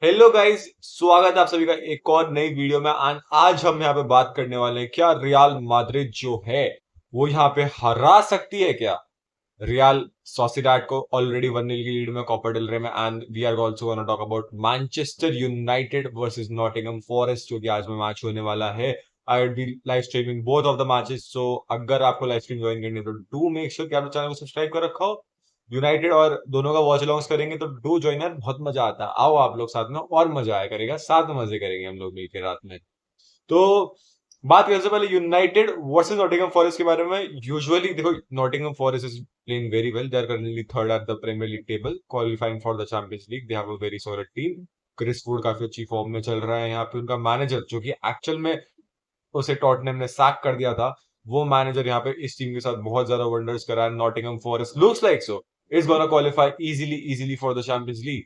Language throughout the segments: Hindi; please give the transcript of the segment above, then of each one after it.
हेलो गाइस, स्वागत है आप सभी का एक और नई वीडियो में। आज हम यहाँ पे बात करने वाले हैं क्या रियल माद्रिद जो है वो यहाँ पे हरा सकती है क्या रियल सोसिएडाड को। ऑलरेडी 1-0 की लीड में कोपा डेल रे में। And we are also gonna talk about Manchester United versus Nottingham Forest जो कि आज में मैच होने वाला है। I will be live streaming both of the matches, so अगर आपको लाइव स्ट्रीम ज्वाइन करनी है तो डू मेक श्योर कि आपने चैनल को सब्सक्राइब कर रखा हो। यूनाइटेड और दोनों का वॉच अलॉन्ग्स करेंगे तो डू ज्वाइन यार, बहुत मजा आता है। आओ आप लोग साथ में, और मजा आया करेगा, साथ में मजे करेंगे हम लोग मिलकर रात में। तो बात करने से पहले यूनाइटेड वर्सेस नॉटिंघम फॉरेस्ट के बारे में। यूजुअली देखो, Nottingham Forest is playing very well. They are currently third at the Premier League table, qualifying for the Champions League. They have a very solid team. Chris Wood काफी अच्छी फॉर्म में चल रहा है यहाँ पे। उनका मैनेजर जो कि एक्चुअल में उसे टॉटनहम ने सैक कर दिया था, वो मैनेजर यहाँ पे इस टीम के साथ बहुत ज्यादा वंडर्स करा है। Nottingham forest looks like so is gonna qualify easily for the Champions league.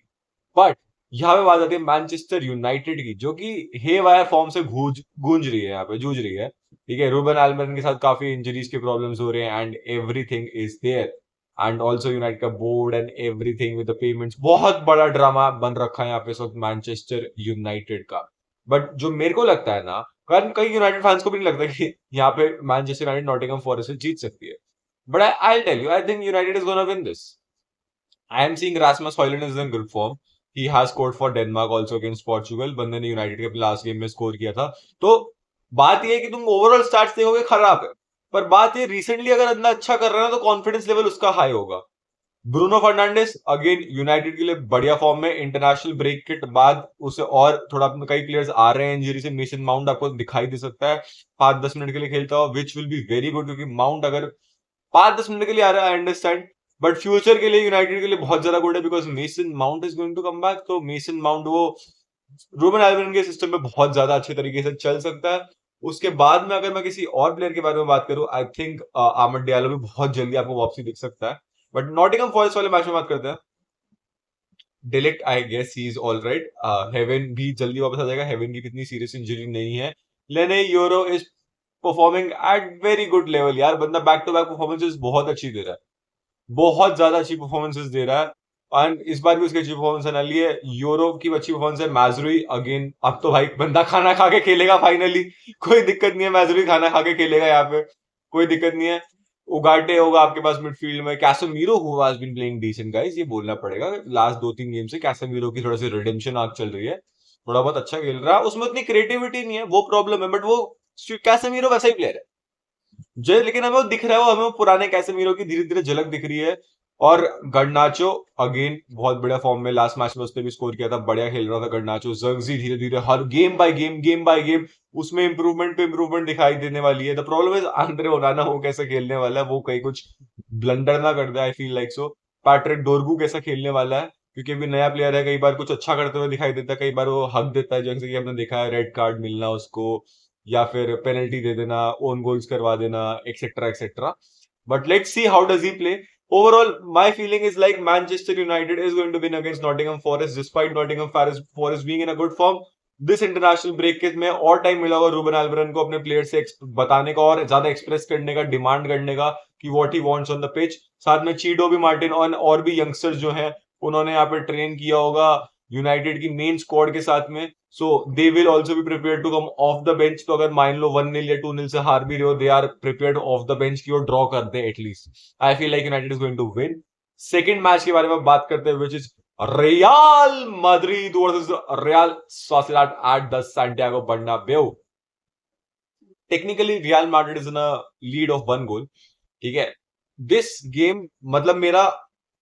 But यहाँ पे बात आती है मैनचेस्टर यूनाइटेड की, जो कि हे वायर फॉर्म से गूंज रही है, यहाँ पे जूझ रही है। ठीक है, रूबन एल्मरन के साथ काफी इंजरीज के प्रॉब्लम्स हो रहे हैं and everything is there. And also United का board and everything with the payments, बहुत बड़ा ड्रामा बन रखा है यहाँ पे इस वक्त मैनचेस्टर यूनाइटेड का। बट जो मेरे को लगता है ना, कारण कई यूनाइटेड फैंस को भी नहीं लगता कि यहाँ पे मैनचेस्टर यूनाइटेड नॉटिंघम फॉरेस्ट से जीत सकती है। But I tell you, I think United is gonna win this. I am seeing Rasmus Hojlund is in good form. He has scored for Denmark also against Portugal. बंदे ने यूनाइटेड के लास्ट गेम में स्कोर किया था। तो बात यह है कि तुम ओवरऑल स्टार्ट्स देखोगे खराब है, पर बात ये रिसेंटली अगर इतना अच्छा कर रहा है ना, तो कॉन्फिडेंस लेवल उसका हाई होगा। ब्रूनो फर्नांडिस अगेन यूनाइटेड के लिए बढ़िया फॉर्म में। इंटरनेशनल ब्रेक के बाद उसे और थोड़ा, कई प्लेयर्स आ रहे हैं इंजरी से। मेसन माउंट आपको दिखाई दे सकता है 5-10 मिनट के लिए खेलता हुआ, which will be very good, क्योंकि माउंट अगर 5-10 मिनट के लिए आ रहा है आई अंडरस्टैंड, बट फ्यूचर के लिए यूनाइटेड के लिए बहुत ज्यादा गुड है, because Mason Mount is going to come back. तो मेसन माउंट वो रूबन एल्विन के सिस्टम में बहुत ज्यादा अच्छे तरीके से चल सकता है। उसके बाद में अगर मैं किसी और प्लेयर के बारे में बात करूं, आई थिंक आमड डियालो भी बहुत जल्दी आपको वापसी दिख सकता है। बट नॉटिंघम फॉरेस्ट वाले मैच में बात करते हैं। De Ligt I guess he is all right. Heaven भी जल्दी वापस आ जाएगा। हेवन की इतनी सीरियस इंजरी नहीं है। लेने euro is performing at very good level यार। बंदा बैक टू बैक परफॉर्मेंसेस बहुत अच्छी दे रहा है, बहुत ज्यादा अच्छी परफॉर्मेंसेस दे रहा है। एंड इस बार भी उसकी अच्छी परफॉर्मेंस है। लिए यूरो की अच्छी परफॉर्मेंस है। मैजरूई अगेन, अब तो भाई बंदा खाना खा के खेलेगा फाइनली। कोई दिक्कत नहीं है, मैजरूई खाना खा के खेलेगा यहाँ पे, कोई दिक्कत नहीं है। उगाटे होगा आपके पास मिडफील्ड में। Casemiro who has been playing decent guys, ये बोलना पड़ेगा। लास्ट 2-3 गेम से कैसेमीरो की थोड़ा सी रिडेम्पशन आर्क चल रही है। थोड़ा बहुत अच्छा खेल रहा है, उसमें उतनी क्रिएटिविटी नहीं है, वो प्रॉब्लम है। बट वो कैसेमीरो वैसा ही प्लेयर है जो, लेकिन हमें वो दिख रहा है, वो हमें वो पुराने कैसेमीरो की धीरे धीरे झलक दिख रही है। और गर्नाचो अगेन बहुत बढ़िया फॉर्म में। लास्ट मैच में उसने भी स्कोर किया था, बढ़िया खेल रहा था गर्नाचो। जर्गजी धीरे धीरे हर गेम बाय गेम उसमें इंप्रूवमेंट पे इंप्रूवमेंट दिखाई देने वाली है। द प्रॉब्लम इज आंद्रे ओनाना वो कैसे खेलने वाला है, वो कहीं कुछ ब्लंडर ना कर दे। I feel like so Patrick Dorgu कैसा खेलने वाला है, क्योंकि अभी नया प्लेयर है। कई बार कुछ अच्छा करते हुए दिखाई देता है, कई बार वो हक देता है, जैसे कि हमने देखा है रेड कार्ड मिलना उसको, या फिर पेनल्टी दे देना, ओन गोल्स करवा देना, etcetera etcetera. But let's see how does he play. Overall, my feeling is like Manchester United is going to win against Nottingham Forest, despite Nottingham Forest being in a good form. This international break के में और टाइम मिला होगा रूबन एल्वरन को अपने प्लेयर से बताने का और ज्यादा एक्सप्रेस करने का, डिमांड करने का कि what he wants on the pitch. साथ में चीडो भी, मार्टिन और भी यंगस्टर्स जो हैं, उन्होंने यहाँ पे ट्रेन किया होगा यूनाइटेड की मेन स्क्वाड के साथ में। So they will also be prepare to come off the bench. तो अगर मान लो 1-0 या 2-0 से हार भी रहे हो, they are prepared of the bench की और ड्रॉ कर दे at least. I feel like United is going to win. Second match के बारे में बात करते हैं, which is Real Madrid versus Real Sociedad at the Santiago Bernabeu. Technically Real Madrid is in a lead of 1 goal. ठीक है, दिस गेम मतलब मेरा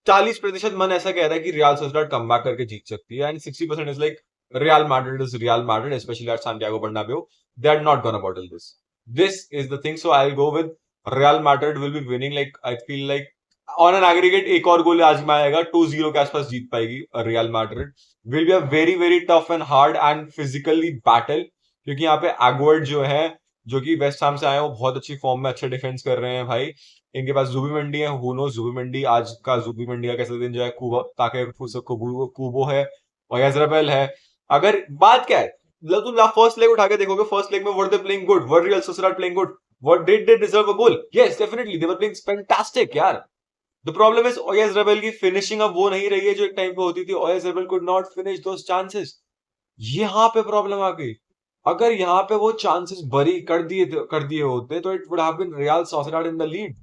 40% मन ऐसा कह रहा है कि रियल सोसिएडाड कमबैक करके जीत सकती है, and 60% is like Real Madrid is Real Madrid, especially at Santiago Bernabeu. They are not gonna bottle this. This is the thing, so I will go with Real Madrid will be winning. Like I feel like on an aggregate एक और गोल आज में आएगा, 2-0 के आसपास जीत पाएगी real Madrid. Will be a very very tough and hard and physically battle, क्योंकि यहाँ पे एगवर्ड जो है, जो कि वेस्ट हैम से आए हैं, वो बहुत अच्छी फॉर्म में अच्छे डिफेंस कर रहे हैं भाई। इनके पास जुबीमेंडी है, हु नोस जुबीमेंडी आज का जुबीमेंडी का कैसा दिन जाए। कुबा ताके कुबो है, ओयाज़ाबल है। अगर बात क्या है, मतलब तुम फर्स्ट लेग उठा के देखोगे, फर्स्ट लेग में were they playing good, were Real Sociedad playing good, what did they deserve a goal? Yes definitely they were playing fantastic यार। The problem is Oyarzabal की फिनिशिंग अब वो नहीं रही है जो एक टाइम पे होती थी। OS rebel could not finish those chances. यहाँ पे प्रॉब्लम आ गई। अगर यहाँ पे वो चांसेस बरी कर दिए होते तो it would have been Real Sociedad in the lead.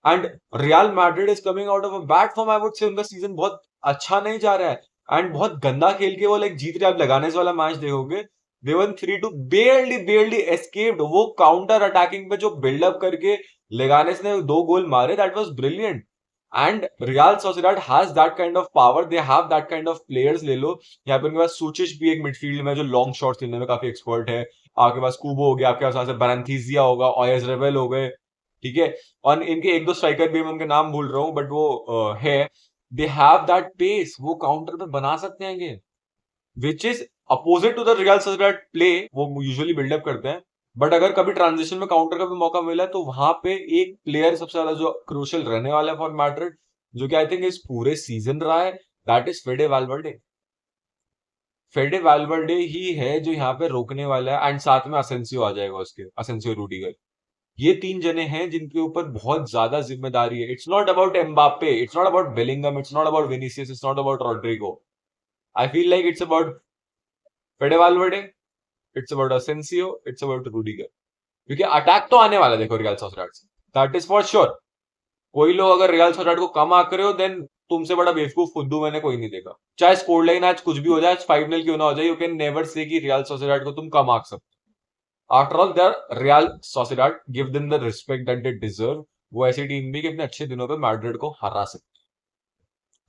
And Real Madrid is coming out of a bad form. I would say उनका सीजन बहुत अच्छा नहीं जा रहा है एंड बहुत गंदा खेल के वो लाइक जीत रहे। आप लगाने वाला मैच देखोगे, दे वन 3-2, बेयरली एस्केप्ड। वो काउंटर अटैकिंग पे जो बिल्डअप करके लेगानेस ने 2 गोल मारे, that was brilliant. And real Sociedad has that kind of power, they have that kind of players. ले लो यहाँ पे उनके पास सूचिच भी एक मिडफील्ड में जो लॉन्ग शॉट्स खेलने में काफी एक्सपर्ट है। आपके पास कुबो हो गया, आपके पास बरंथीजिया होगा, ओएस रेबेल हो गए, ठीक है। और इनके एक दो स्ट्राइकर भी, मैं उनके नाम भूल रहा हूँ बट वो है। दे हैव दैट पेस, वो काउंटर पे बना सकते हैं game, which is opposite to the Real Sociedad play. वो यूजुअली बिल्डअप करते हैं, बट अगर कभी ट्रांजिशन में काउंटर का भी मौका मिला है तो वहां पे एक प्लेयर सबसे ज्यादा जो क्रूशियल रहने वाला है फॉर मैड्रिड, जो कि आई थिंक इस पूरे सीजन रहा है, that is Fede Valverde. Fede Valverde ही है जो यहाँ पे रोकने वाला है। एंड साथ में असेंसियो आ जाएगा, उसके असेंसियो रूडिगर। ये 3 जने हैं जिनके ऊपर बहुत ज्यादा जिम्मेदारी है। It's not about Mbappe, it's not about Bellingham, it's not about Vinicius, it's not about Rodrygo. I feel like it's about Fede Valverde, it's about Asensio, it's about Rudiger. क्योंकि अटैक तो आने वाला है देखो रियल सोसिएडाड से, दैट इज फॉर श्योर। कोई लोग अगर रियल सोसिएडाड को कम आंक रहे हो, देन तुमसे बड़ा बेवकूफ फुद्दू मैंने कोई नहीं देखा। चाहे स्कोर लाइन आज कुछ भी हो जाए, 5-0 क्यों ना हो जाए, यू कैन नेवर से कि रियल सोसिएडाड को तुम कम आंक सकते। After all they are Real Sociedad, give them the respect that they deserve. वो ऐसी टीम भी कि अपने अच्छे दिनों पे मैड्रिड को हरा सकते।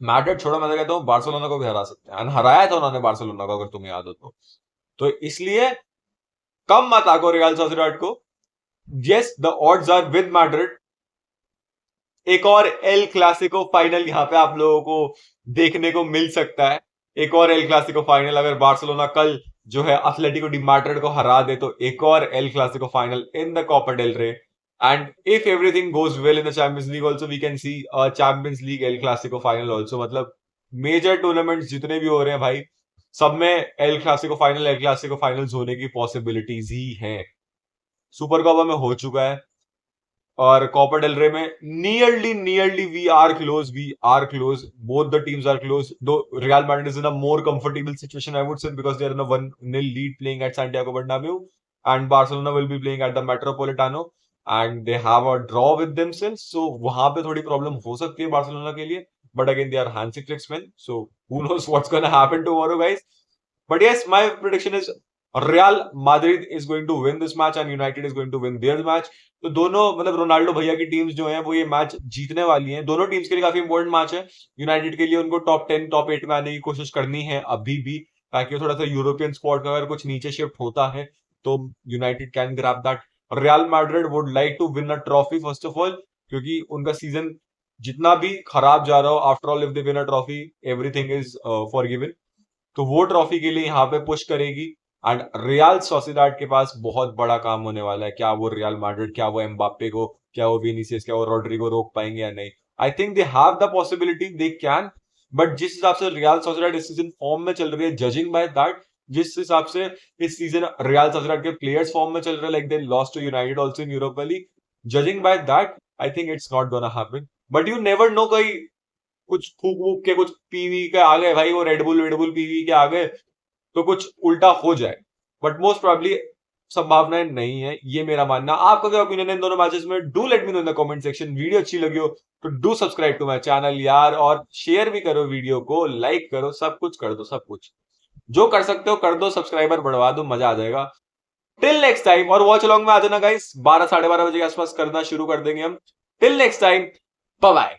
मैड्रिड छोड़ो, मैं तो कहता हूँ बार्सिलोना को भी हरा सकते हैं। हराया था उन्होंने बार्सिलोना को, अगर तुम्हें याद हो तो इसलिए कम मत आको रियल सोसिएडाड को। Yes, the odds are with Madrid. एक और एल क्लासिको फाइनल यहाँ पे आप लोगों को देखने को मिल सकता है। एक और एल क्लासिको फाइनल, अगर बार्सिलोना कल जो है एथलेटिको डी मैड्रिड को हरा दे तो एक और El Clasico final in the Copa del Rey. And if everything goes well in the Champions League also, we can see a Champions League El Clasico final also. मतलब मेजर टूर्नामेंट्स जितने भी हो रहे हैं भाई, सब में एल क्लासिको फाइनल्स होने की पॉसिबिलिटीज ही है। सुपर कोपा में हो चुका है और कोपा डेल रे में nearly we are close, both the teams are close, though Real Madrid is in a more comfortable situation I would say, because they are in a 1-0 lead playing at Santiago Bernabeu, and Barcelona will be playing at the Metropolitano and they have a draw with themselves. So वहां पे थोड़ी प्रॉब्लम हो सकती है बार्सिलोना के लिए, but again they are Hansi Flick's man, so who knows what's gonna happen tomorrow guys. But yes, my prediction is Real Madrid is going to win this match and United is going to win their match. तो दोनों मतलब रोनाल्डो भैया की टीम्स जो हैं वो ये मैच जीतने वाली हैं। दोनों टीम्स के लिए काफी इंपॉर्टेंट मैच है। यूनाइटेड के लिए उनको टॉप 10 टॉप 8 में आने की कोशिश करनी है अभी भी, ताकि वो थोड़ा सा यूरोपियन स्पॉट का अगर कुछ नीचे शिफ्ट होता है तो United can grab that. Real Madrid would like to win a trophy first of all, क्योंकि उनका सीजन जितना भी खराब जा रहा हो, after all if they win a trophy everything is forgiven. तो वो ट्रॉफी के लिए यहाँ पे पुश करेगी। एंड रियल सोसिएडाड के पास बहुत बड़ा काम होने वाला है। क्या वो रियल मैड्रिड, क्या वो एम्बाप्पे को, क्या वो विनीसियस, क्या वो रॉड्रिगो रोक पाएंगे या नहीं? I think they have the possibility, they can. But जिस हिसाब से रियल सोसिएडाड इस सीजन फॉर्म में चल रही है, जजिंग बाय दैट, जिस हिसाब से इस सीजन रियल सोसिएडाड के प्लेयर्स फॉर्म में चल रहे हैं, like they lost to United also in Europa League, judging by that I think it's not gonna happen. But you never know, कहीं कुछ फूक वूक के कुछ पीवी के आ गए भाई, वो रेडबुल पीवी के आ गए तो कुछ उल्टा हो जाए, बट मोस्ट प्रोबेबली संभावनाएं नहीं है, ये मेरा मानना। आपका क्या ओपिनियन है इन दोनों मैचेस में? Do let me know in the comment section. Video अच्छी लगी हो तो do subscribe to my channel यार, और शेयर भी करो वीडियो को, लाइक करो, सब कुछ कर दो, सब कुछ जो कर सकते हो कर दो, सब्सक्राइबर बढ़वा दो, मजा आ जाएगा। टिल नेक्स्ट टाइम, और वॉच अलॉन्ग में आ जाना गाइस, 12 साढ़े 12 बजे के आसपास करना शुरू कर देंगे हम। Till next time, bye bye.